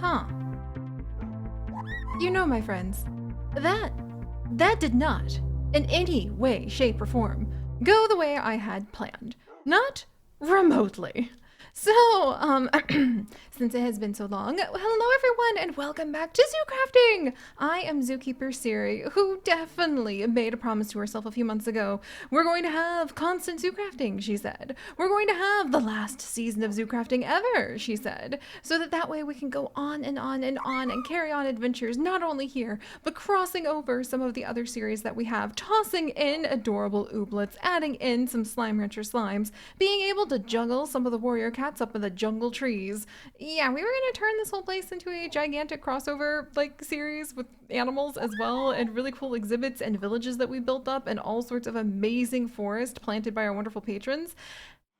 Huh. You know, my friends, that that did not, in any way, shape, or form, go the way I had planned. Not remotely. So, since it has been so long, hello everyone and welcome back to Zoo Crafting! I am Zookeeper Seri, who definitely made a promise to herself a few months ago. We're going to have constant Zoo Crafting, she said. We're going to have the last season of Zoo Crafting ever, she said. So that way we can go on and on and on and carry on adventures not only here, but crossing over some of the other series that we have, tossing in adorable ooblets, adding in some Slime Rancher slimes, being able to juggle some of the warrior cats up in the jungle trees. Yeah, we were gonna turn this whole place into a gigantic crossover like series with animals as well, and really cool exhibits and villages that we built up, and all sorts of amazing forest planted by our wonderful patrons.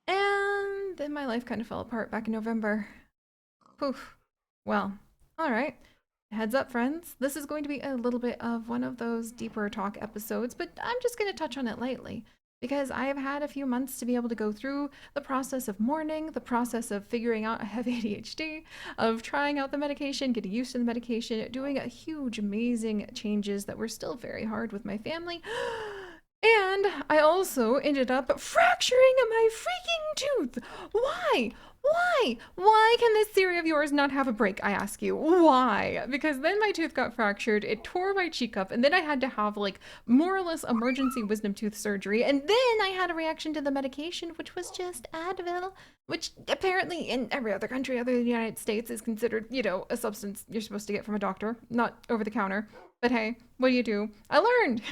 And then my life kind of fell apart back in November. Poof. Well, all right. Heads up, friends. This is going to be a little bit of one of those deeper talk episodes, but I'm just going to touch on it lightly because I have had a few months to be able to go through the process of mourning, the process of figuring out I have ADHD, of trying out the medication, getting used to the medication, doing a huge, amazing changes that were still very hard with my family. And I also ended up fracturing my freaking tooth. Why? Why? Why can this theory of yours not have a break? I ask you. Why? Because then my tooth got fractured, it tore my cheek up, and then I had to have like more or less emergency wisdom tooth surgery, and then I had a reaction to the medication, which was just Advil, which apparently in every other country other than the United States is considered, a substance you're supposed to get from a doctor, not over the counter. But hey, what do? I learned.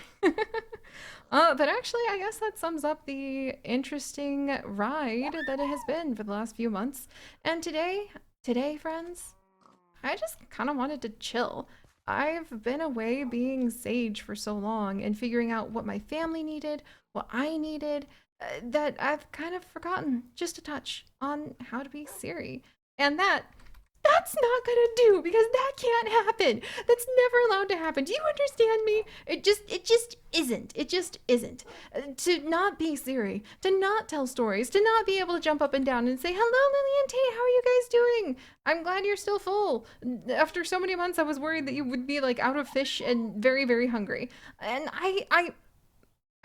But actually, I guess that sums up the interesting ride that it has been for the last few months. And today, friends, I just kind of wanted to chill. I've been away being sage for so long and figuring out what my family needed, what I needed, that I've kind of forgotten just a touch on how to be Siri. And that's not gonna do because that can't happen. That's never allowed to happen. Do you understand me? It just isn't. It just isn't. To not be Siri, to not tell stories, to not be able to jump up and down and say, "Hello, Lily and Tate, how are you guys doing? I'm glad you're still full." After so many months, I was worried that you would be like out of fish and very, very hungry. And I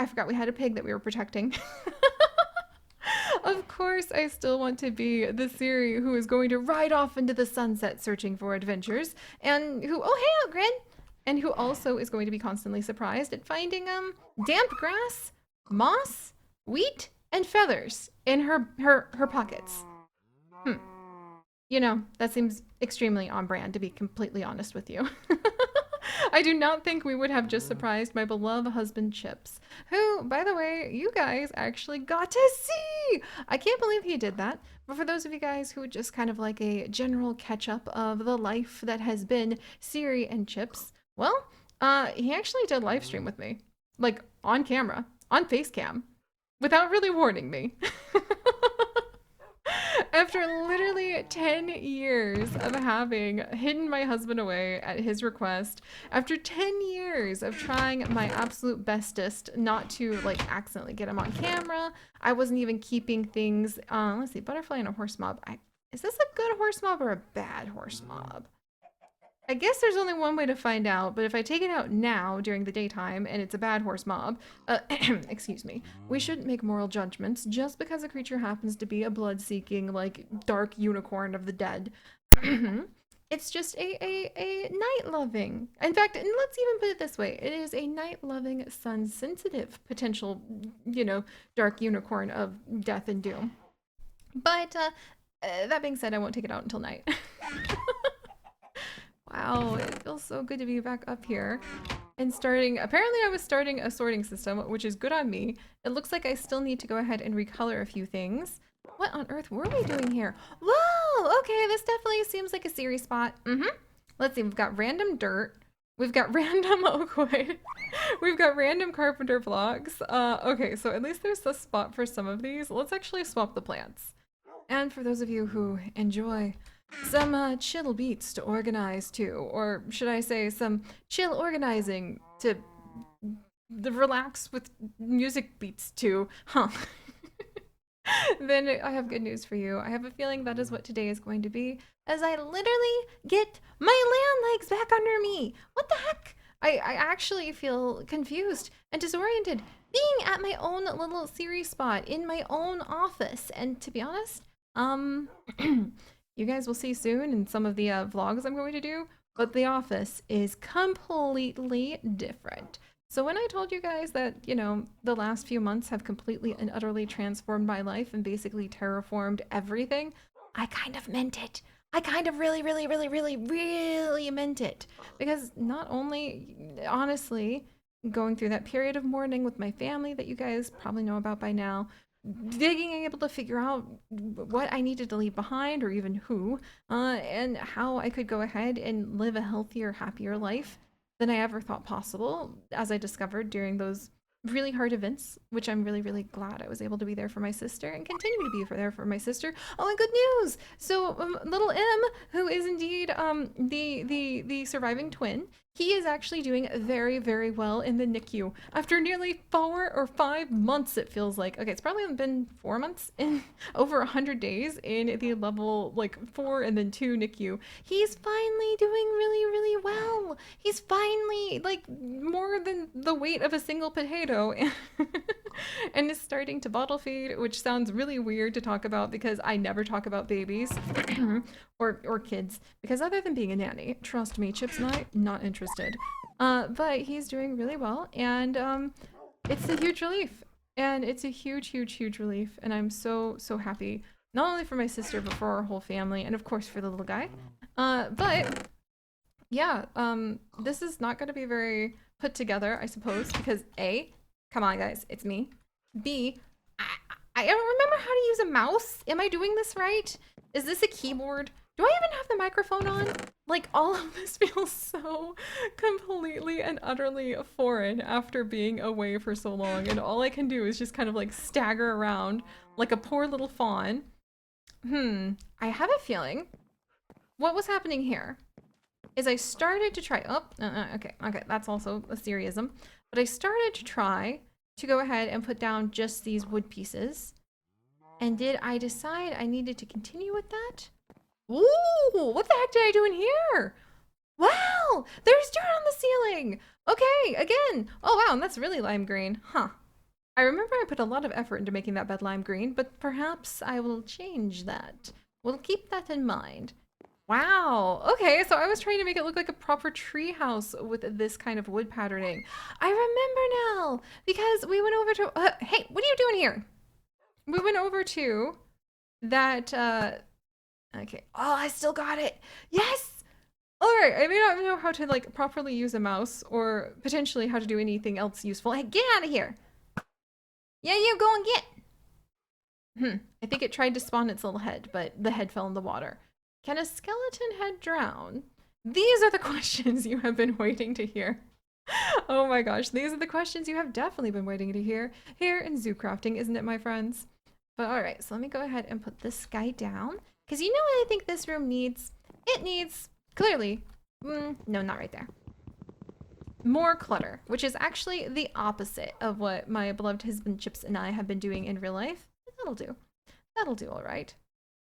forgot we had a pig that we were protecting. Of course, I still want to be the Siri who is going to ride off into the sunset searching for adventures, and who, oh, hey, Outgrid! And who also is going to be constantly surprised at finding, damp grass, moss, wheat, and feathers in her pockets. Hmm. That seems extremely on brand, to be completely honest with you. I do not think we would have just surprised my beloved husband Chips, who, by the way, you guys actually got to see. I can't believe he did that. But for those of you guys who would just kind of like a general catch up of the life that has been Siri and Chips, well, he actually did live stream with me, like on camera, on face cam, without really warning me. After literally 10 years of having hidden my husband away at his request, after 10 years of trying my absolute bestest not to like accidentally get him on camera, I wasn't even keeping things, let's see, butterfly and a horse mob. Is this a good horse mob or a bad horse mob? I guess there's only one way to find out, but if I take it out now during the daytime and it's a bad horse mob, excuse me, we shouldn't make moral judgments just because a creature happens to be a blood-seeking, like, dark unicorn of the dead. It's just a night-loving. In fact, and let's even put it this way, it is a night-loving, sun-sensitive potential, dark unicorn of death and doom. But, that being said, I won't take it out until night. Wow, it feels so good to be back up here and apparently I was starting a sorting system, which is good on me. It looks like I still need to go ahead and recolor a few things. What on earth were we doing here? Whoa, okay, this definitely seems like a series spot. Let's see, we've got random dirt. We've got random oak wood. We've got random carpenter blocks. Okay, so at least there's a spot for some of these. Let's actually swap the plants. And for those of you who enjoy some chill beats to organize to, or should I say some chill organizing to relax with music beats to, huh? Then I have good news for you. I have a feeling that is what today is going to be, as I literally get my land legs back under me. What the heck? I actually feel confused and disoriented being at my own little Siri spot in my own office. And to be honest, you guys will see soon in some of the vlogs I'm going to do, but the office is completely different. So when I told you guys that, you know, the last few months have completely and utterly transformed my life and basically terraformed everything, I kind of meant it. I kind of really meant it. Because not only, honestly, going through that period of mourning with my family that you guys probably know about by now, being able to figure out what I needed to leave behind or even who, and how I could go ahead and live a healthier, happier life than I ever thought possible, as I discovered during those really hard events, which I'm really glad I was able to be there for my sister and continue to be there for my sister. Oh, and good news! So little M, who is indeed the surviving twin, he is actually doing very well in the NICU after nearly 4 or 5 months. It feels like, okay, it's probably been 4 months in over 100 days in the level like 4 and then 2 NICU. He's finally doing really well. He's finally like more than the weight of a single potato and is starting to bottle feed, which sounds really weird to talk about because I never talk about babies or kids, because other than being a nanny, trust me, Chips and I, not interested. But he's doing really well, and it's a huge relief. And it's a huge relief, and I'm so happy, not only for my sister, but for our whole family, and of course for the little guy. But yeah, this is not going to be very put together, I suppose, because A, come on guys, it's me. B, I don't remember how to use a mouse. Am I doing this right? Is this a keyboard? Do I even have the microphone on? Like, all of this feels so completely and utterly foreign after being away for so long, and all I can do is just kind of like stagger around like a poor little fawn. I have a feeling what was happening here is I started to try, okay, that's also a Seriism, but I started to try to go ahead and put down just these wood pieces. And did I decide I needed to continue with that? Ooh, what the heck did I do in here? Wow, there's dirt on the ceiling. Okay, again. Oh wow, and that's really lime green. Huh. I remember I put a lot of effort into making that bed lime green, but perhaps I will change that. We'll keep that in mind. Wow. Okay, so I was trying to make it look like a proper tree house with this kind of wood patterning. I remember now, because we went over to, hey, what are you doing here? We went over to that, okay. Oh, I still got it. Yes! Alright, I may not know how to, like, properly use a mouse or potentially how to do anything else useful. Hey, get out of here! Yeah, you go and get! I think it tried to spawn its little head, but the head fell in the water. Can a skeleton head drown? These are the questions you have been waiting to hear. Oh my gosh, these are the questions you have definitely been waiting to hear here in zoo crafting, isn't it, my friends? But alright, so let me go ahead and put this guy down. Because you know what I think this room needs? It needs, clearly, no, not right there. More clutter, which is actually the opposite of what my beloved husband Chips and I have been doing in real life. That'll do. That'll do alright.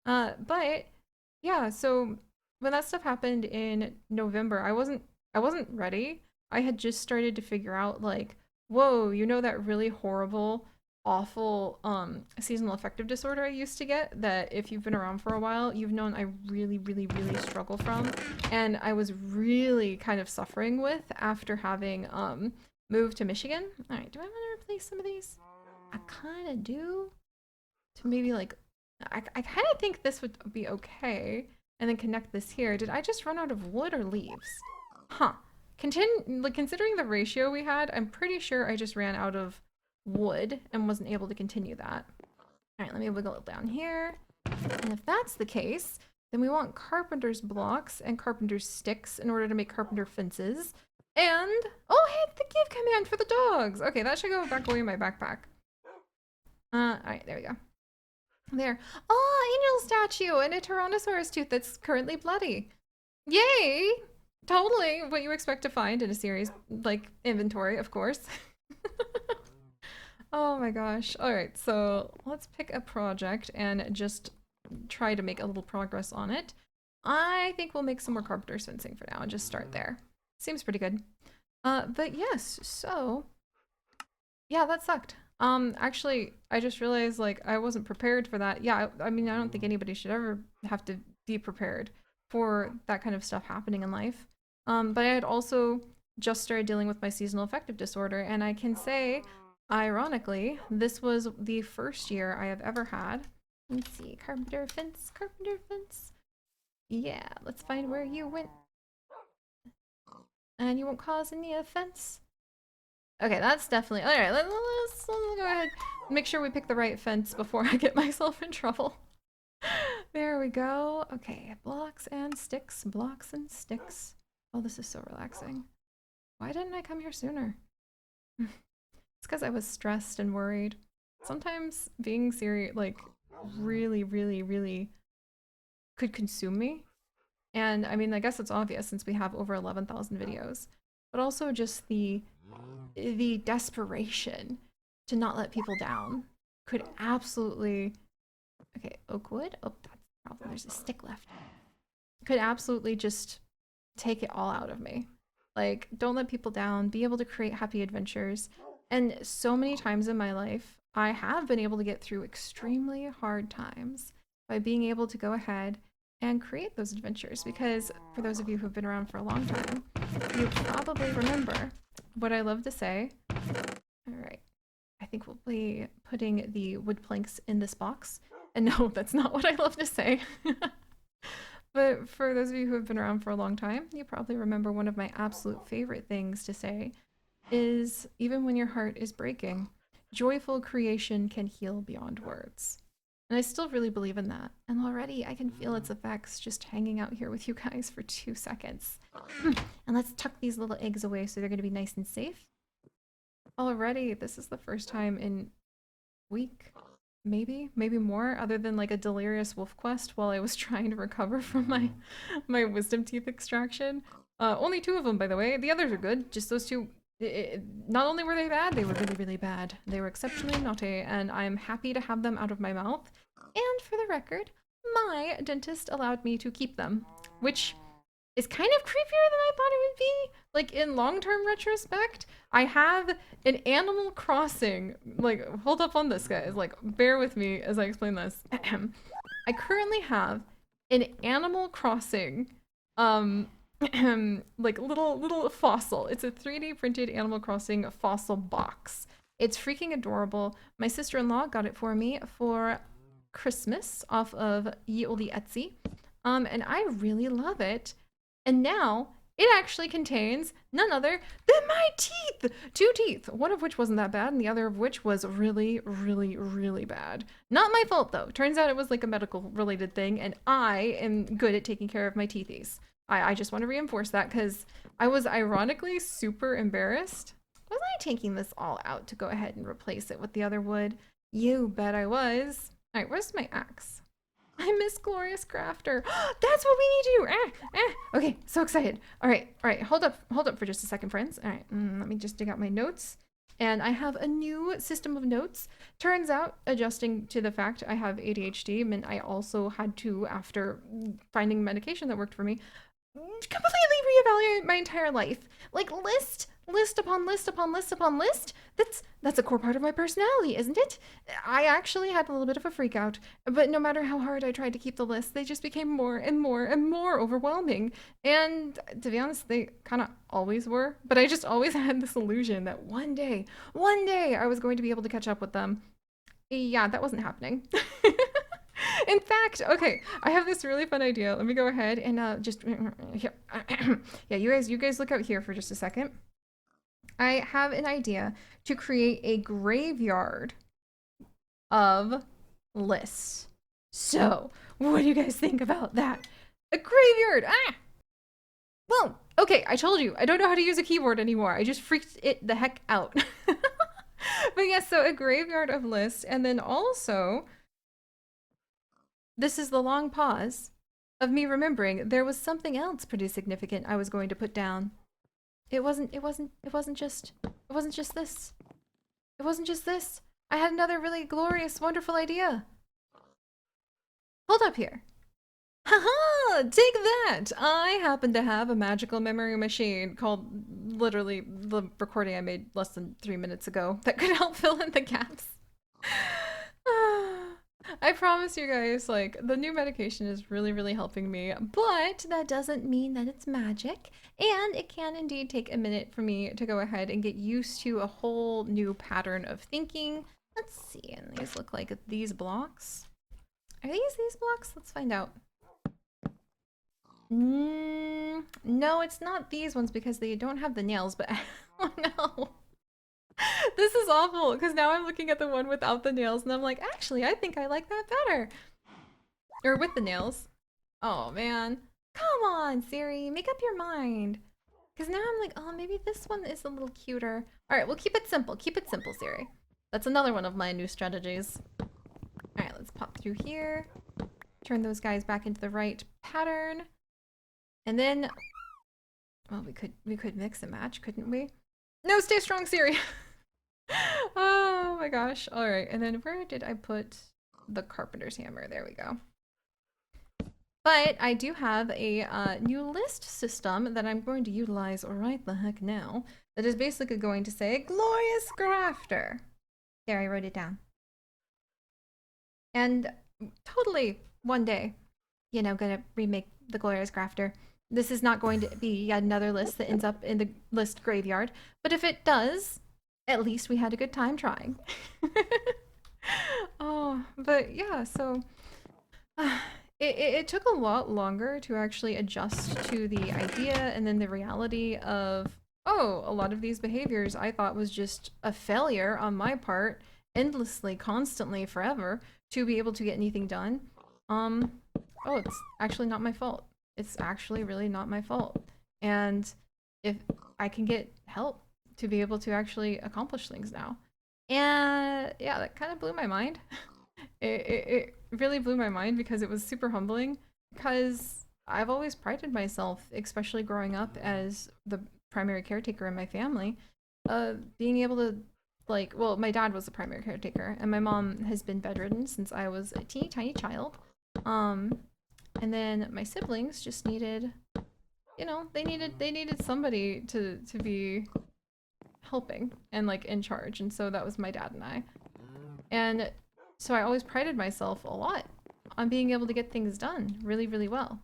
But yeah, so when that stuff happened in November, I wasn't ready. I had just started to figure out like, whoa, you know that really horrible, awful seasonal affective disorder I used to get that if you've been around for a while, you've known I really struggle from, and I was really kind of suffering with after having moved to Michigan. All right, do I want to replace some of these? I kind of do. To maybe like, I kind of think this would be okay, and then connect this here. Did I just run out of wood or leaves? Huh. Considering the ratio we had, I'm pretty sure I just ran out of wood and wasn't able to continue that. All right, let me wiggle it down here. And if that's the case, then we want carpenter's blocks and carpenter's sticks in order to make carpenter fences. And, oh, hey, the give command for the dogs. Okay, that should go back away in my backpack. All right, there we go. There. Oh, angel statue and a Tyrannosaurus tooth that's currently bloody. Yay! Totally what you expect to find in a series like inventory, of course. Oh my gosh. All right, so let's pick a project and just try to make a little progress on it. I think we'll make some more carpenter's fencing for now and just start there. Seems pretty good. But yes, so yeah, that sucked. Actually, I just realized like I wasn't prepared for that. Yeah, I mean, I don't think anybody should ever have to be prepared for that kind of stuff happening in life. But I had also just started dealing with my seasonal affective disorder, and I can say, ironically, this was the first year I have ever had. Let's see, carpenter fence, carpenter fence. Yeah, let's find where you went. And you won't cause any offense. Okay, that's definitely all right. Let's go ahead and make sure we pick the right fence before I get myself in trouble. There we go. Okay, blocks and sticks, blocks and sticks. Oh, this is so relaxing. Why didn't I come here sooner? It's because I was stressed and worried. Sometimes being serious, like, really could consume me. And I mean, I guess it's obvious since we have over 11,000 videos, but also just the desperation to not let people down could absolutely, okay, oak wood. Oh, that's the problem. There's a stick left. Could absolutely just take it all out of me. Like, don't let people down, be able to create happy adventures. And so many times in my life, I have been able to get through extremely hard times by being able to go ahead and create those adventures. Because for those of you who've been around for a long time, you probably remember what I love to say. All right, I think we'll be putting the wood planks in this box. And no, that's not what I love to say. But for those of you who have been around for a long time, you probably remember one of my absolute favorite things to say is even when your heart is breaking, joyful creation can heal beyond words. And I still really believe in that. And already I can feel its effects just hanging out here with you guys for 2 seconds. And let's tuck these little eggs away so they're going to be nice and safe. Already, this is the first time in week, maybe more, other than like a delirious wolf quest while I was trying to recover from my wisdom teeth extraction. Only 2 of them, by the way. The others are good. Just those 2. Not only were they bad, they were really bad. They were exceptionally naughty, and I'm happy to have them out of my mouth. And for the record, my dentist allowed me to keep them, which is kind of creepier than I thought it would be. Like, in long-term retrospect, I have an Animal Crossing, like, hold up on this, guys, like, bear with me as I explain this. I currently have an Animal Crossing, like, little fossil. It's a 3D printed Animal Crossing fossil box. It's freaking adorable. My sister-in-law got it for me for Christmas off of Ye Olde Etsy, and I really love it. And now it actually contains none other than my teeth! 2 teeth, one of which wasn't that bad, and the other of which was really bad. Not my fault, though. Turns out it was like a medical related thing, and I am good at taking care of my teethies. I just want to reinforce that because I was ironically super embarrassed. Was I taking this all out to go ahead and replace it with the other wood? You bet I was. All right, where's my axe? I miss Glorious Crafter. That's what we need to do. Okay, so excited. All right. Hold up for just a second, friends. All right, let me just dig out my notes. And I have a new system of notes. Turns out, adjusting to the fact I have ADHD meant I also had to, after finding medication that worked for me, completely reevaluate my entire life. Like list upon list upon list upon list. That's a core part of my personality, isn't it? I actually had a little bit of a freak out, but no matter how hard I tried to keep the list, they just became more and more overwhelming. And to be honest, they kind of always were, but I just always had this illusion that one day I was going to be able to catch up with them. Yeah, that wasn't happening. In fact, okay, I have this really fun idea. Let me go ahead and just here. Yeah, you guys look out here for just a second. I have an idea to create a graveyard of lists. So, what do you guys think about that? A graveyard! Well, okay, I told you, I don't know how to use a keyboard anymore. I just freaked it the heck out. But yes, so a graveyard of lists, and then also, this is the long pause of me remembering there was something else pretty significant I was going to put down. It wasn't just this. It wasn't just this. I had another really glorious, wonderful idea. Hold up here. Haha! Take that! I happen to have a magical memory machine called literally the recording I made less than 3 minutes ago that could help fill in the gaps. I promise you guys, like, the new medication is really, really helping me, but that doesn't mean that it's magic, and it can indeed take a minute for me to go ahead and get used to a whole new pattern of thinking. Let's see, and these look like these blocks. Are these blocks? Let's find out. No, it's not these ones because they don't have the nails, but oh no. This is awful because now I'm looking at the one without the nails and I'm like, actually, I think I like that better. Or with the nails. Oh man. Come on, Seri, make up your mind. Because now I'm like, oh, maybe this one is a little cuter. All right, we'll keep it simple. Keep it simple, Seri. That's another one of my new strategies. All right, let's pop through here. Turn those guys back into the right pattern. And then, well, we could mix and match, couldn't we? No, stay strong, Seri. Oh my gosh. All right, and then where did I put the carpenter's hammer? There we go. But I do have a new list system that I'm going to utilize right the heck now. That is basically going to say, glorious grafter. There, I wrote it down. And totally one day, you know, gonna remake the glorious grafter. This is not going to be yet another list that ends up in the list graveyard. But if it does, at least we had a good time trying. Oh, but yeah, so it took a lot longer to actually adjust to the idea and then the reality of, oh, a lot of these behaviors I thought was just a failure on my part, endlessly, constantly, forever, to be able to get anything done. Oh, it's actually not my fault. It's actually really not my fault. And if I can get help to be able to actually accomplish things now. And yeah, that kind of blew my mind. It really blew my mind because it was super humbling, because I've always prided myself, especially growing up as the primary caretaker in my family, being able to, like, well, my dad was the primary caretaker and my mom has been bedridden since I was a teeny tiny child. And then my siblings just needed, you know, they needed somebody to be helping and like in charge, and so that was my dad and I. And so I always prided myself a lot on being able to get things done really, really well.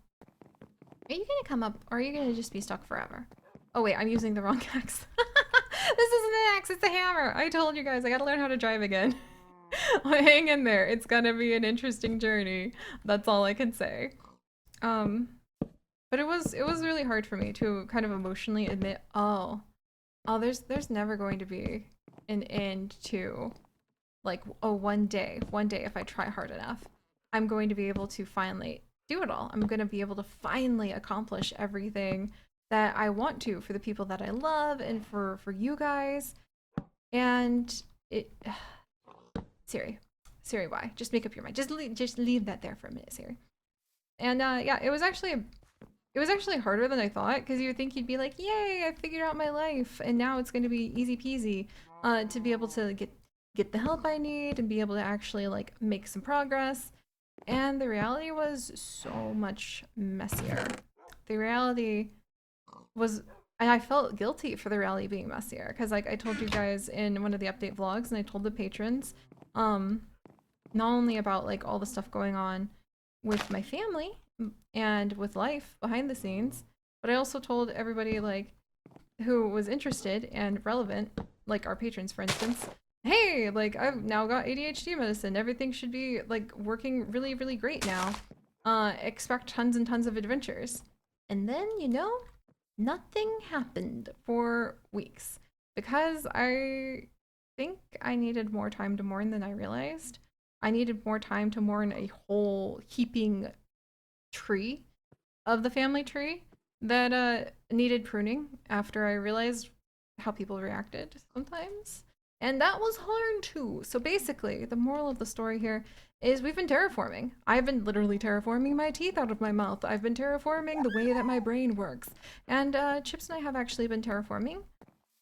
Are you gonna come up, or are you gonna just be stuck forever? Oh wait, I'm using the wrong axe. This isn't an axe, it's a hammer. I told you guys, I gotta learn how to drive again. Hang in there, it's gonna be an interesting journey. That's all I can say. But it was really hard for me to kind of emotionally admit, oh, there's never going to be an end to, like, oh, one day if I try hard enough, I'm going to be able to finally do it all. I'm going to be able to finally accomplish everything that I want to for the people that I love and for you guys. And it Seri, why? Just make up your mind. Just leave that there for a minute, Seri. And yeah, it was actually harder than I thought, because you would think you'd be like, yay, I figured out my life, and now it's going to be easy peasy to be able to get the help I need and be able to actually like make some progress. And the reality was so much messier. The reality was, and I felt guilty for the reality being messier, because like I told you guys in one of the update vlogs, and I told the patrons, not only about like all the stuff going on with my family and with life behind the scenes, but I also told everybody like who was interested and relevant, like our patrons for instance, hey, like I've now got ADHD medicine, everything should be like working really, really great now. Expect tons and tons of adventures. And then, you know, nothing happened for weeks because I think I needed more time to mourn than I realized. I needed more time to mourn a whole heaping tree of the family tree that needed pruning after I realized how people reacted sometimes. And that was hard too. So basically, the moral of the story here is we've been terraforming. I've been literally terraforming my teeth out of my mouth. I've been terraforming the way that my brain works. And Chips and I have actually been terraforming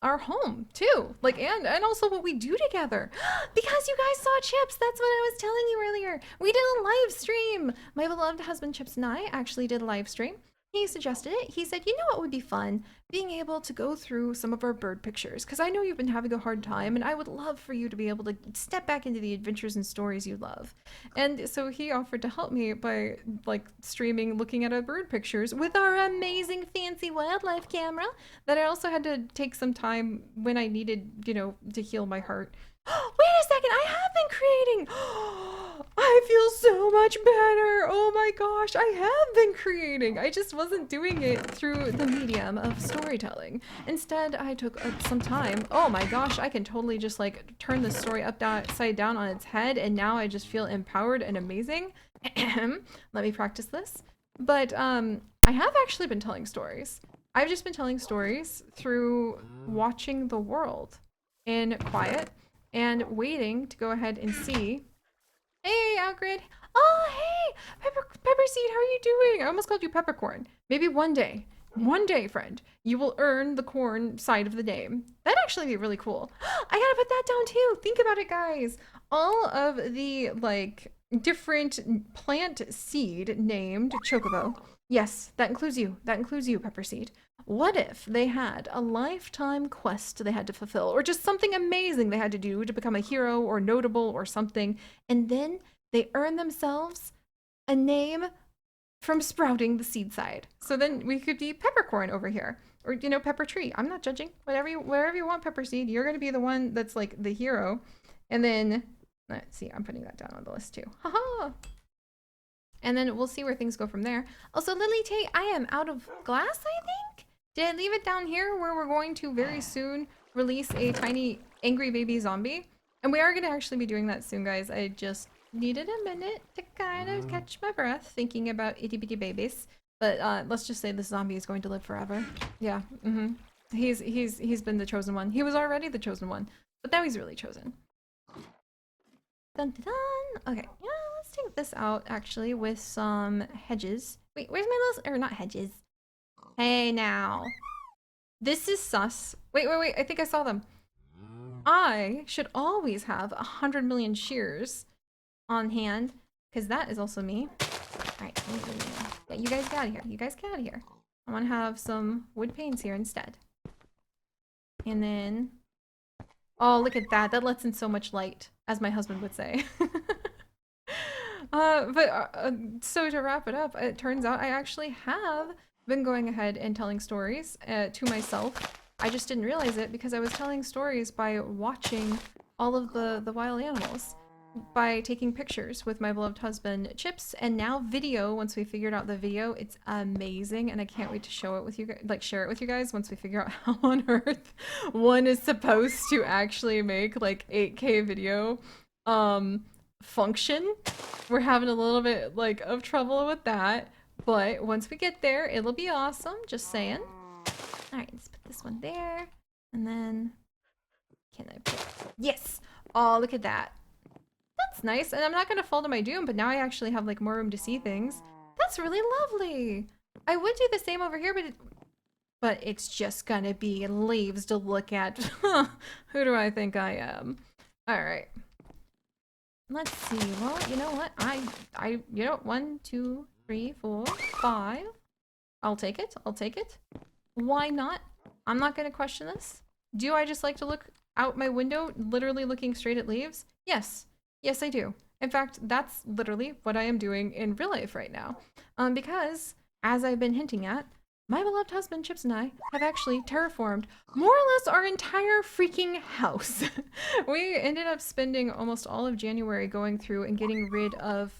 our home too, like, and also what we do together. Because you guys saw Chips, that's what I was telling you earlier. We did a live stream. My beloved husband Chips and I actually did a live stream. He suggested it. He said, you know what would be fun? Being able to go through some of our bird pictures, because I know you've been having a hard time, and I would love for you to be able to step back into the adventures and stories you love. And so he offered to help me by like streaming, looking at our bird pictures with our amazing fancy wildlife camera that I also had to take some time when I needed, you know, to heal my heart. Wait a second, I have been creating. I feel so much better. Oh my gosh, I have been creating. I just wasn't doing it through the medium of storytelling. Instead, I took some time. Oh my gosh, I can totally just like turn the story upside down on its head, and now I just feel empowered and amazing. Let me practice this. But I have actually been telling stories. I've just been telling stories through watching the world in quiet and waiting to go ahead and see. Hey, Algrid. Oh, hey, Pepperseed, how are you doing? I almost called you Peppercorn. Maybe one day, friend, you will earn the corn side of the name. That'd actually be really cool. I gotta put that down too. Think about it, guys. All of the, like, different plant seed named Chocobo. Yes, that includes you. That includes you, Pepperseed. What if they had a lifetime quest they had to fulfill, or just something amazing they had to do to become a hero or notable or something, and then they earn themselves a name from sprouting the seed side? So then we could be Peppercorn over here, or, you know, Pepper Tree. I'm not judging. Wherever you want, Pepperseed, you're gonna be the one that's like the hero. And then let's see, I'm putting that down on the list too. Haha. And then we'll see where things go from there. Also, Lily Tate, I am out of glass, I think? Did I leave it down here where we're going to very soon release a tiny angry baby zombie? And we are going to actually be doing that soon, guys. I just needed a minute to kind of catch my breath thinking about itty bitty babies. But let's just say this zombie is going to live forever. Yeah, He's been the chosen one. He was already the chosen one, but now he's really chosen. Dun, dun, dun. Okay, yeah, let's take this out actually with some hedges. Wait, where's my little, or not hedges. Hey now. This is sus. Wait, I think I saw them. I should always have 100 million shears on hand, because that is also me. Alright, yeah, you guys get out of here. You guys get out of here. I want to have some wood panes here instead. And then, oh, look at that. That lets in so much light, as my husband would say. So to wrap it up, it turns out I actually have been going ahead and telling stories to myself. I just didn't realize it because I was telling stories by watching all of the wild animals, by taking pictures with my beloved husband Chips, and now video. Once we figured out the video, it's amazing, and I can't wait to show it with you guys, like share it with you guys once we figure out how on earth one is supposed to actually make like 8K video function. We're having a little bit like of trouble with that, but once we get there, it'll be awesome, just saying. All right, let's put this one there, and then can I put, yes, oh, look at that. That's nice, and I'm not gonna fall to my doom, but now I actually have like more room to see things. That's really lovely. I would do the same over here, but it's just gonna be leaves to look at. Who do I think I am? All right. Let's see. Well, you know what? You know, 1, 2, 3, 4, 5. I'll take it. I'll take it. Why not? I'm not gonna question this. Do I just like to look out my window, literally looking straight at leaves? Yes. Yes, I do. In fact, that's literally what I am doing in real life right now. Because, as I've been hinting at, my beloved husband Chips and I have actually terraformed more or less our entire freaking house. We ended up spending almost all of January going through and getting rid of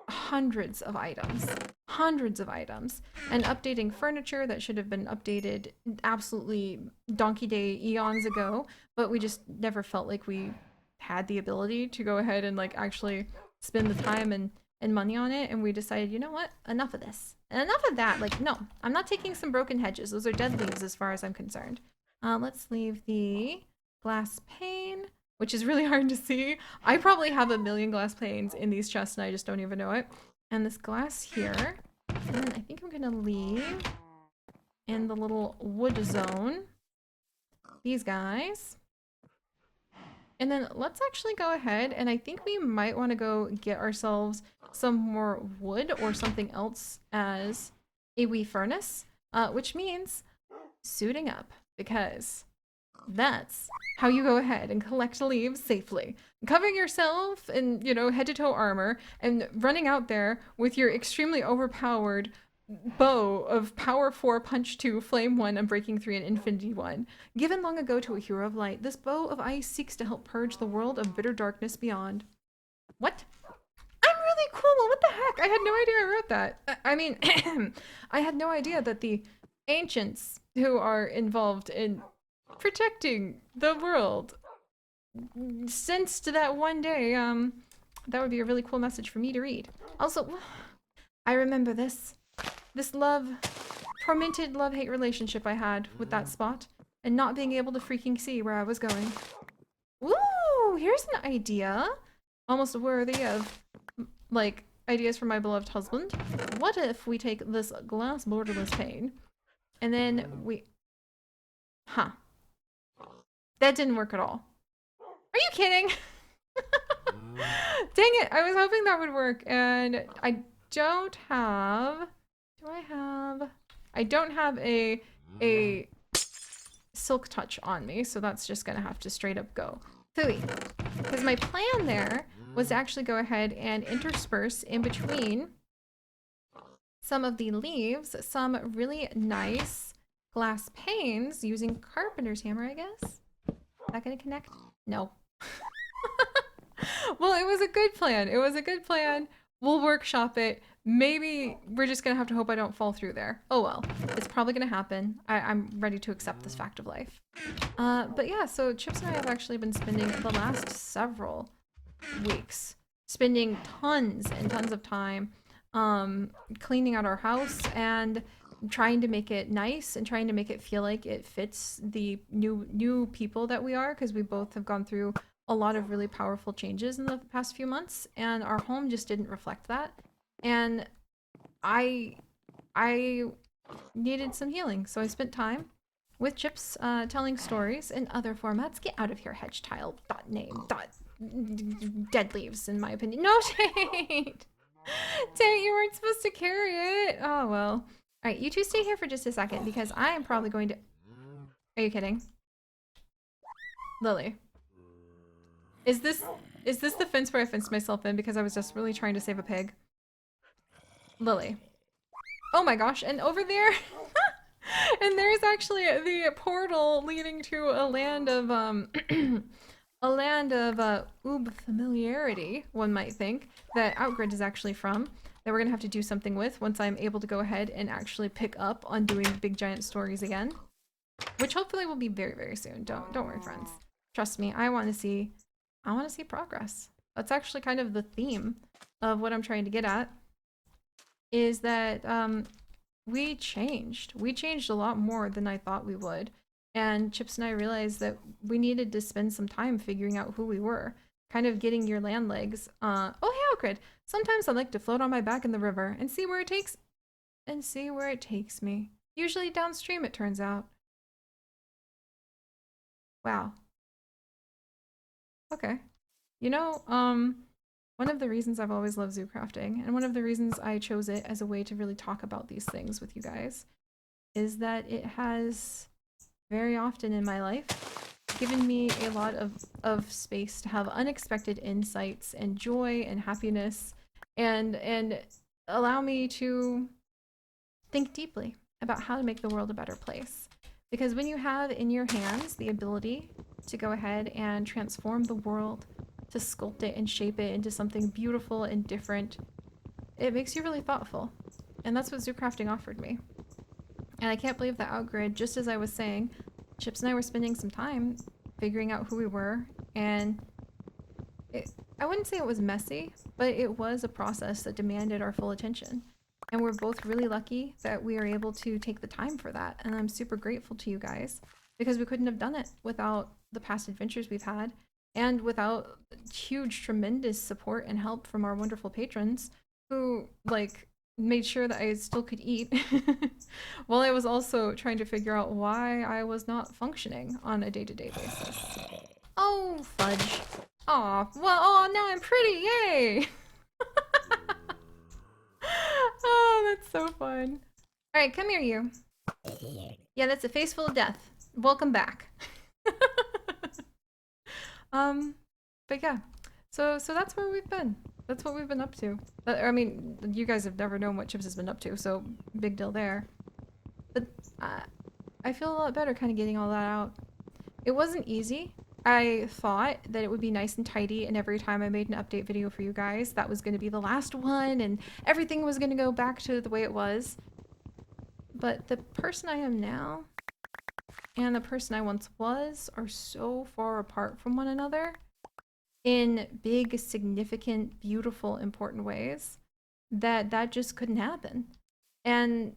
hundreds of items, and updating furniture that should have been updated absolutely donkey day eons ago, but we just never felt like we had the ability to go ahead and like actually spend the time and money on it, and we decided, you know what, enough of this and enough of that. Like, no, I'm not taking some broken hedges. Those are dead leaves as far as I'm concerned. Let's leave the glass pane, which is really hard to see. I probably have 1,000,000 glass panes in these chests and I just don't even know it. And this glass here, and then I think I'm gonna leave in the little wood zone these guys. And then let's actually go ahead, and I think we might want to go get ourselves some more wood or something else as a wee furnace, which means suiting up, because that's how you go ahead and collect leaves safely. Covering yourself in, you know, head to toe armor and running out there with your extremely overpowered bow of power 4, punch 2, flame 1, unbreaking 3, and infinity 1. Given long ago to a hero of light, this bow of ice seeks to help purge the world of bitter darkness beyond. What? I'm really cool. What the heck? I had no idea I wrote that. I mean, I had no idea that the ancients who are involved in protecting the world sensed that one day, that would be a really cool message for me to read. Also, I remember this tormented love-hate relationship I had with that spot, and not being able to freaking see where I was going. Woo! Here's an idea, almost worthy of, like, ideas from my beloved husband. What if we take this glass borderless pane, and then we... Huh. That didn't work at all. Are you kidding? Dang it, I was hoping that would work, and I don't have... I don't have a silk touch on me, so that's just gonna have to straight up go. Phooey. Because my plan there was to actually go ahead and intersperse in between some of the leaves, some really nice glass panes using carpenter's hammer, I guess. Is that gonna connect? No. Well, it was a good plan. It was a good plan. We'll workshop it. Maybe we're just gonna have to hope I don't fall through there. Oh well, it's probably gonna happen. I'm ready to accept this fact of life. But yeah, so Chips and I have actually been spending the last several weeks spending tons and tons of time cleaning out our house and trying to make it nice and trying to make it feel like it fits the new people that we are, because we both have gone through a lot of really powerful changes in the past few months, and our home just didn't reflect that. And I needed some healing, so I spent time with Chips telling stories in other formats. Get out of here, hedge tile. .name. Dead leaves, in my opinion. No, Tate! Tate, you weren't supposed to carry it. Oh, well. Alright, you two stay here for just a second, because I am probably going to... Are you kidding? Lily. Is this the fence where I fenced myself in because I was just really trying to save a pig? Lily. Oh my gosh, and over there, and there's actually the portal leading to a land of, a land of, oob familiarity, one might think, that Outgrid is actually from, that we're gonna have to do something with once I'm able to go ahead and actually pick up on doing big giant stories again. Which hopefully will be very, very soon. Don't worry, friends. Trust me, I want to see progress. That's actually kind of the theme of what I'm trying to get at, is that we changed. We changed a lot more than I thought we would. And Chips and I realized that we needed to spend some time figuring out who we were, kind of getting your land legs. Oh, hey, Alcrid. Sometimes I like to float on my back in the river and see where it takes me. Usually downstream, it turns out. Wow. Okay. You know, one of the reasons I've always loved zoo crafting, and one of the reasons I chose it as a way to really talk about these things with you guys, is that it has very often in my life given me a lot of space to have unexpected insights and joy and happiness, and allow me to think deeply about how to make the world a better place. Because when you have in your hands the ability to go ahead and transform the world, to sculpt it and shape it into something beautiful and different, it makes you really thoughtful. And that's what zoo crafting offered me. And I can't believe that Outgrid, just as I was saying, Chips and I were spending some time figuring out who we were, and I wouldn't say it was messy, but it was a process that demanded our full attention. And we're both really lucky that we are able to take the time for that, and I'm super grateful to you guys, because we couldn't have done it without the past adventures we've had, and without huge, tremendous support and help from our wonderful patrons, who, like, made sure that I still could eat while I was also trying to figure out why I was not functioning on a day-to-day basis. Oh, fudge. Aw, well, oh, now I'm pretty, yay! Oh, that's so fun. Alright, come here, you. Yeah, that's a face full of death. Welcome back. um, but yeah, so that's where we've been. That's what we've been up to. I mean, you guys have never known what Chips has been up to, so big deal there. But I feel a lot better kind of getting all that out. It wasn't easy. I thought that it would be nice and tidy, and every time I made an update video for you guys, that was going to be the last one, and everything was going to go back to the way it was. But the person I am now and the person I once was are so far apart from one another in big, significant, beautiful, important ways that just couldn't happen. And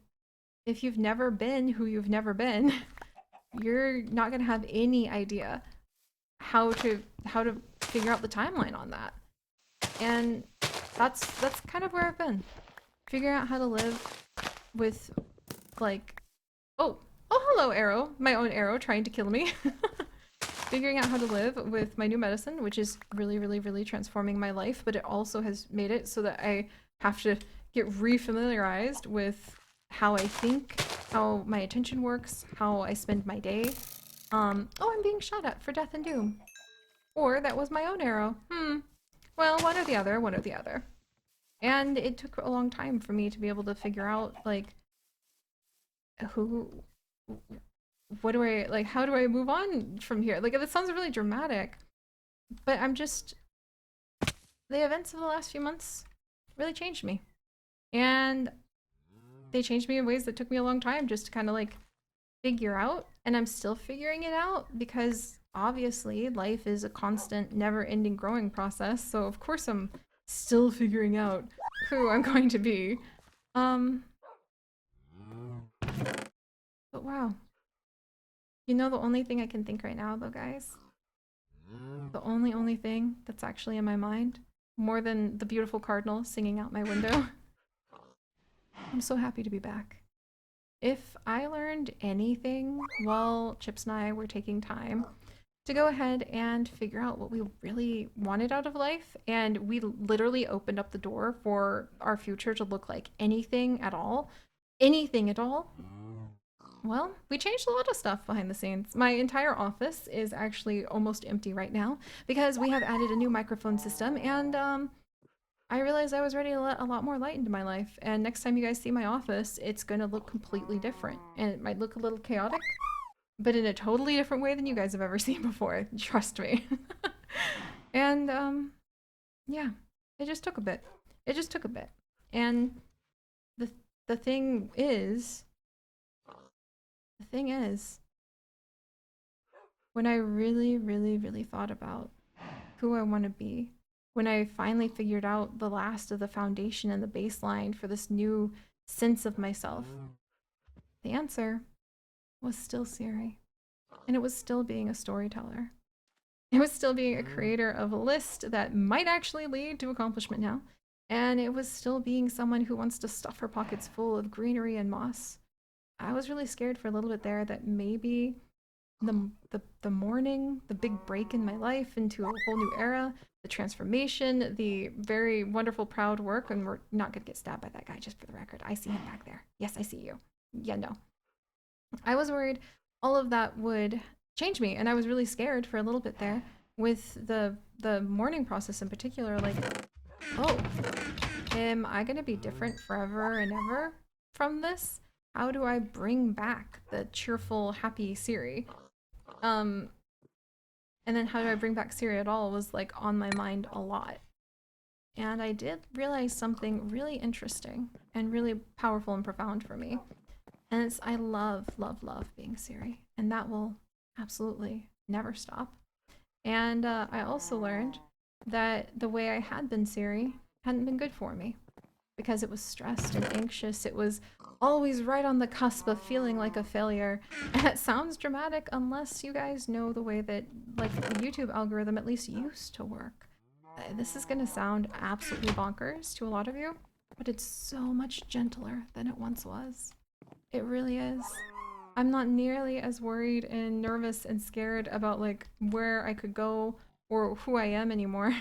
if you've never been who you've never been, you're not going to have any idea how to figure out the timeline on that. And that's kind of where I've been. Figuring out how to live with, like, oh hello, arrow, my own arrow trying to kill me. Figuring out how to live with my new medicine, which is really, really, really transforming my life, but it also has made it so that I have to get refamiliarized with how I think, how my attention works, how I spend my day. Oh, I'm being shot at for death and doom. Or that was my own arrow. Well, one or the other, one or the other. And it took a long time for me to be able to figure out, like, what do I, like, how do I move on from here? Like, it sounds really dramatic, but the events of the last few months really changed me. And they changed me in ways that took me a long time just to kind of, like, figure out, and I'm still figuring it out because obviously life is a constant, never-ending growing process, so of course I'm still figuring out who I'm going to be. But wow. You know the only thing I can think right now, though, guys? The only thing that's actually in my mind, more than the beautiful cardinal singing out my window. I'm so happy to be back. If I learned anything while Chips and I were taking time to go ahead and figure out what we really wanted out of life, and we literally opened up the door for our future to look like anything at all, well, we changed a lot of stuff behind the scenes. My entire office is actually almost empty right now because we have added a new microphone system, and I realized I was ready to let a lot more light into my life. And next time you guys see my office, it's gonna look completely different. And it might look a little chaotic, but in a totally different way than you guys have ever seen before. Trust me. And yeah, it just took a bit. It just took a bit. And the thing is, when I really, really, really thought about who I want to be, when I finally figured out the last of the foundation and the baseline for this new sense of myself, the answer was still Seri. And it was still being a storyteller. It was still being a creator of a list that might actually lead to accomplishment now. And it was still being someone who wants to stuff her pockets full of greenery and moss. I was really scared for a little bit there that maybe the morning, the big break in my life into a whole new era, the transformation, the very wonderful, proud work, and we're not gonna get stabbed by that guy, just for the record. I see him back there. Yes, I see you. Yeah, no. I was worried all of that would change me, and I was really scared for a little bit there with the mourning process in particular, like, oh, am I gonna be different forever and ever from this? How do I bring back the cheerful, happy Seri? And then how do I bring back Seri at all was, like, on my mind a lot. And I did realize something really interesting and really powerful and profound for me. And it's, I love, love, love being Seri. And that will absolutely never stop. And I also learned that the way I had been Seri hadn't been good for me. Because it was stressed and anxious. It was always right on the cusp of feeling like a failure. And that sounds dramatic unless you guys know the way that, like, the YouTube algorithm at least used to work. This is gonna sound absolutely bonkers to a lot of you, but it's so much gentler than it once was. It really is. I'm not nearly as worried and nervous and scared about like where I could go or who I am anymore.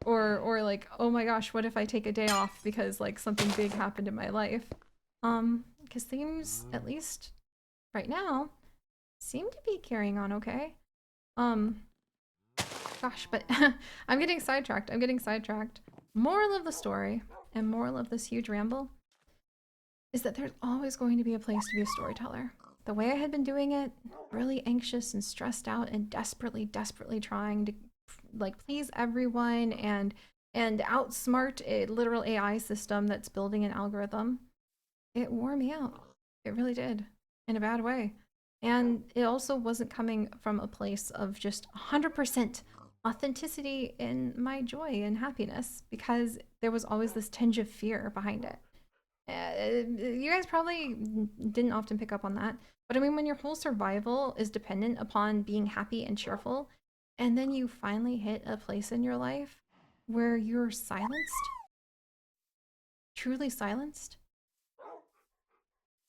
Or like, oh my gosh, what if I take a day off because like something big happened in my life? Because things, at least right now, seem to be carrying on okay. Um, Gosh, but I'm getting sidetracked. I'm getting sidetracked. Moral of the story, and moral of this huge ramble, is that there's always going to be a place to be a storyteller. The way I had been doing it, really anxious and stressed out and desperately, desperately trying to like please everyone and outsmart a literal AI system that's building an algorithm, it wore me out. It really did, in a bad way. And it also wasn't coming from a place of just 100% authenticity in my joy and happiness because there was always this tinge of fear behind it. You guys probably didn't often pick up on that. But I mean, when your whole survival is dependent upon being happy and cheerful, and then you finally hit a place in your life where you're silenced, truly silenced,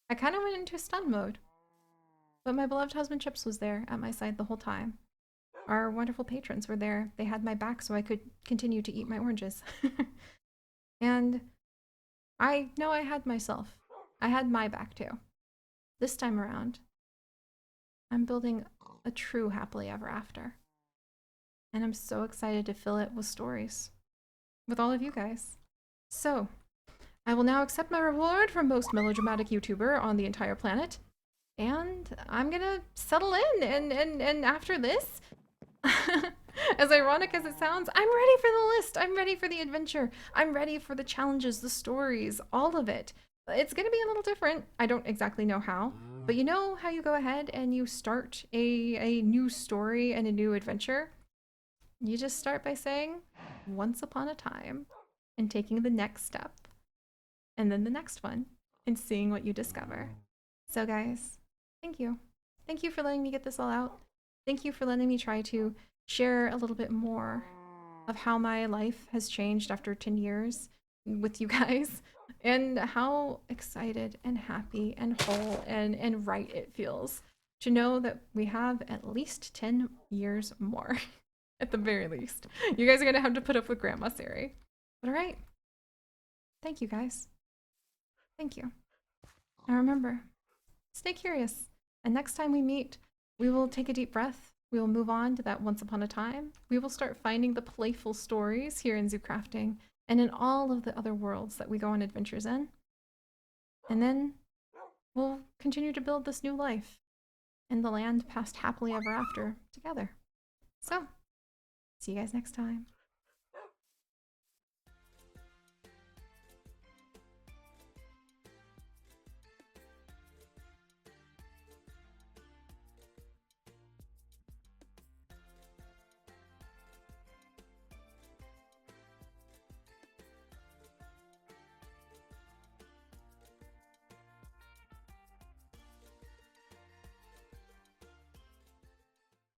I kind of went into stun mode. But my beloved husband Chips was there at my side the whole time. Our wonderful patrons were there. They had my back so I could continue to eat my oranges. And I know I had myself. I had my back too. This time around, I'm building a true happily ever after. And I'm so excited to fill it with stories with all of you guys. So, I will now accept my reward from most melodramatic YouTuber on the entire planet. And I'm gonna settle in and after this, as ironic as it sounds, I'm ready for the list. I'm ready for the adventure. I'm ready for the challenges, the stories, all of it. It's gonna be a little different. I don't exactly know how, but you know how you go ahead and you start a new story and a new adventure? You just start by saying, once upon a time, and taking the next step, and then the next one, and seeing what you discover. So guys, thank you. Thank you for letting me get this all out. Thank you for letting me try to share a little bit more of how my life has changed after 10 years with you guys and how excited and happy and whole and right it feels to know that we have at least 10 years more at the very least. You guys are going to have to put up with Grandma Seri. But all right. Thank you guys. Thank you. And remember, stay curious. And next time we meet, we will take a deep breath. We will move on to that once upon a time. We will start finding the playful stories here in Zoocrafting and in all of the other worlds that we go on adventures in. And then we'll continue to build this new life in the land past happily ever after together. So, see you guys next time.